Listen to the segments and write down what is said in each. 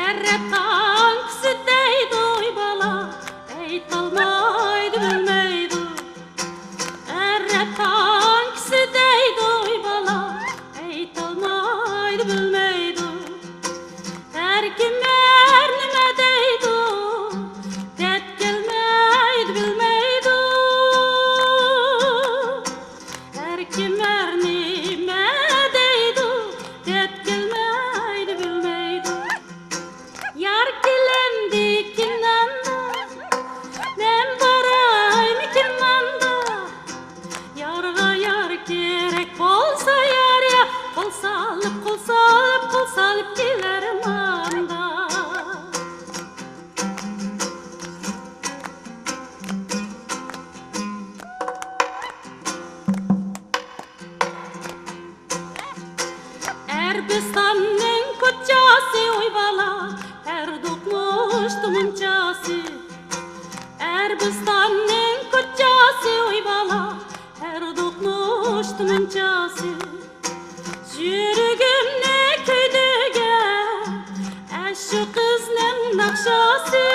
Erre tanksı deydi oy bala, eytalmaydı bilmeydi. Erre tanksı deydi oy bala, eytalmaydı bilmeydi. Erkimler nime deydi, det gelmeydi bilmeydi. Erkimler nime deydi, det gelmeydi bilmeydi. Yar kilendi kinanda, men barayım kinanda. Yarga yar gerek bolsa yar ya, kol salıp gilerim anda. Erbistan'ın koçası oy bala, her dokmuştu munçası. Erbistan'ın koçası oy bala, her dokmuştu munçası. Yürügümne köydüge, eşi kızın nakşası.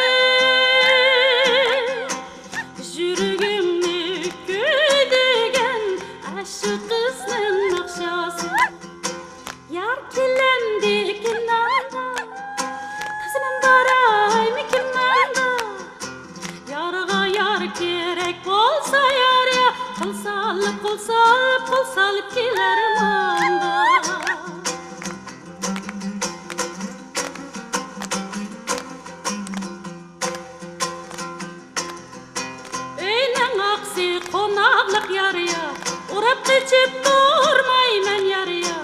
Yürügümne köydügen, eşi kızın nakşası. Yar kilendi kinanda, kızımın barayım kinanda. Yarga yar gerek bolsa yar ya, kol salıp gilerim anda. Eylen aksi konaklık yar ya, urap geçip durmayım ben yar ya.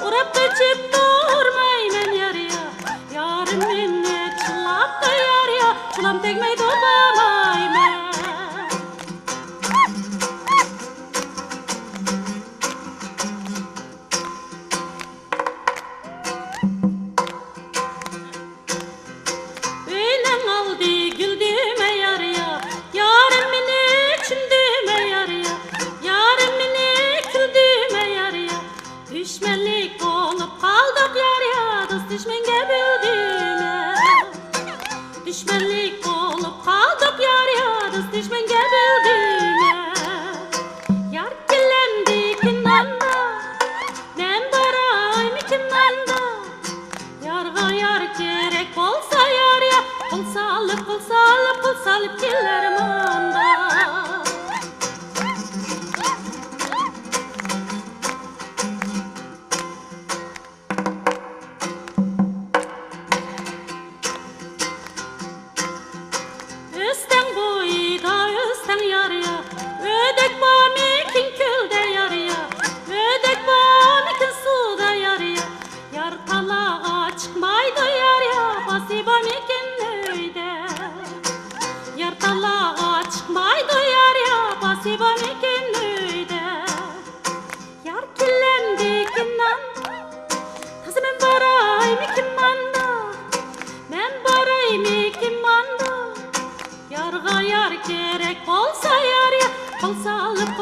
Urap geçip durmayım ben yar ya. Yarım minne çılap da yar ya, çulam tegmey dobamayım ben. Eylem aldı güldüme yar ya, yarım minne çündüme yar ya. Yarım minne güldüme yar ya. Düşmenlik olup kaldık yar ya, dost düşmenge bildiğime. Düşmenlik olup kaldık yar ya, dost düşmenge bildiğime. Yar kilendi kinanda, men barayım kinanda. Yarga yar gerek bolsa yar ya, kol salıp gilerim anda. Üsten boyda üsten yar ya, ödek bamikin külde yar ya. Ödek bamikin suda yar ya. Yar talağa çıkmaydı yar ya, basi bamikin nöyde. Yar talağa çıkmaydı yar ya, basi bamikin nöyde. Yar kilendi kinanda, kızımın barayım kinanda. Men barayım kinanda. Yarga yar gerek bolsa yar ya, kol salıp